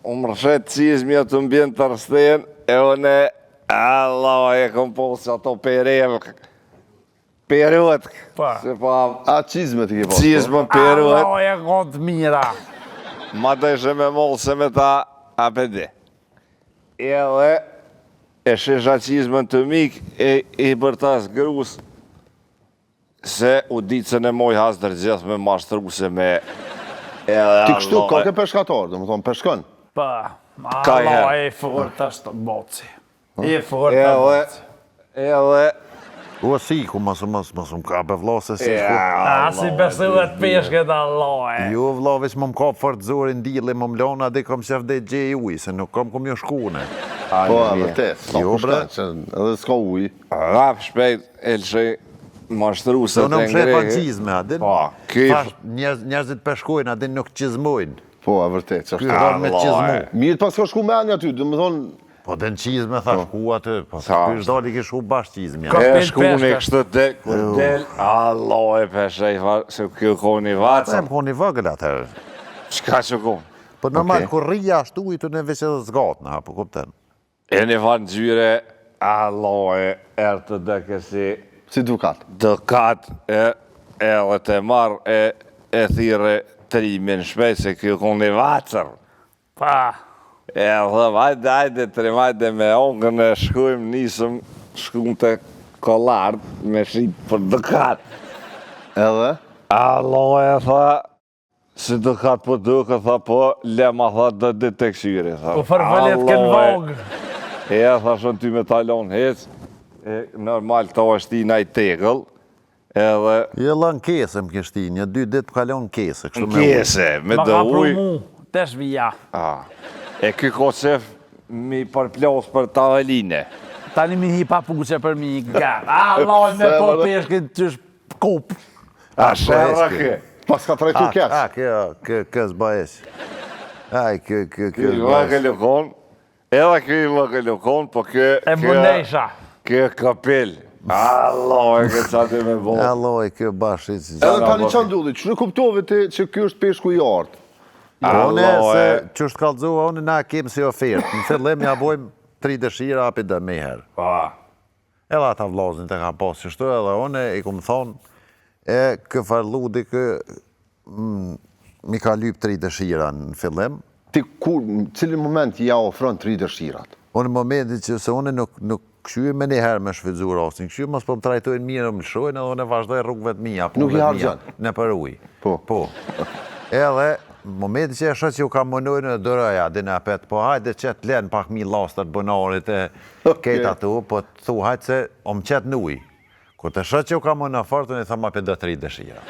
më rëshet cizmi atë mbjen të rësten, e une, Allah, e kom posë ato perevk. Perevk. Se pa... A cizme të ke posë? Cizme perevk. Allah, e kom të mira. Ma të ishe me mollë se me ta apede. Edhe, e shesha cizmen të mik, e i bërtas grus, se u ditësën e moj has dërgjeth me mashtru se me... Ti kështu, ka ke peshkator, dhe më thonë, peshkon? Pa, Allah e fort është boci. E fort është boci. Edhe... O si, ku mësë më ka për vlasë si shku. A, si besuhet peshket Allah e. Jo, vla, veç më ka fort zorin dili, më mlona, dhe kom qef dhe gjej uj, se nuk kom jo shkune. Po, e vërtet, Jo, bre. Edhe s'ka uj. Rap shpejt, Elshej, mashtru se Do në të më shefa ngrejë. qizme, adin? Po, kyf. Njerëzit peshkojnë, adin nuk qizmojnë. Po, e vërtet, që Ky është. thonë me qizmu. Mirë pas ka shku me anja ty, dhe më thonë, Po dhe në qizme, tha shku aty, po Sa ky është dali ki shku bash qizme. Ka- E Pil shkuni peshka. kështë del, kur del, Allah e Peshej, se kjo koni Se vaca. më koni vëgël atër. Qka që koni? Po normal, Okej. kur rria ashtu i të në veç edhe zgatë në, po kupten. E një fanë gjyre, Allah e erë të dëke si si dukat. dëkat e edhe të marë e thire trimin shpejt se kjo koni vacër. Pa, E dhe ajde, trimajde me ongën e shkujmë, nisëm, shkujmë të kolard me shqip për dëkat. Edhe? Allah e tha, si dëkat për dëkë, tha po, lema tha dë ditë të këshyri, tha. u fërfëllet kënë vogë. E tha shon ty me talon hec, e normal ta është ti naj tegëll, edhe Je lën kese më kështi, një 2 ditë kalon kese, kështu me kese, me Ma dë ka pru uj. mu, tesh vija. E ky kocef mi përplos për taveline. Tani mi hi papuqe për mi ga. Allah me po peshket që është kup. A shërra kë. Pas ka trajtu keq. Kjo zbajes. Aj, kjo Ky vëgë lukon, edhe ky vëgë lukon, po kë... E mbëndesha. Kë kapel. Allah e këtë sa të me bo. Alloj, kjo bashkë që Edhe tani që ndulli, që në kuptove ti që kjo është peshku i artë? One Allah se e... që është kalëzoha, one na kemë si ofertë. Në fillim ja bojmë 3 dëshira api dhe me herë. Pa. Edhe ata vllazën të kam pasë qështu, edhe one i kumë thonë, e kë farludi kë mi ka lyp 3 dëshira në fillim. Ti kur, në cilin moment ja ofron 3 dëshirat? Unë në momentin që se une nuk këshyë me një herë me shfidzu rastin, këshyë mos po më trajtojnë mirë më lëshojnë, edhe unë vazhdoj rrugëve të mija. Nuk i harxhon? Në për ujë. Po. Edhe, në momentin që e shë që ju ka mënojnë në dërëja, dhe në apet, po hajde që të lenë pak mi lastët bënarit e kejta tu, po të thu hajde se om qëtë në ujë. Kur të shë që ju ka mënë në fartën, i thama për 3 dëshira.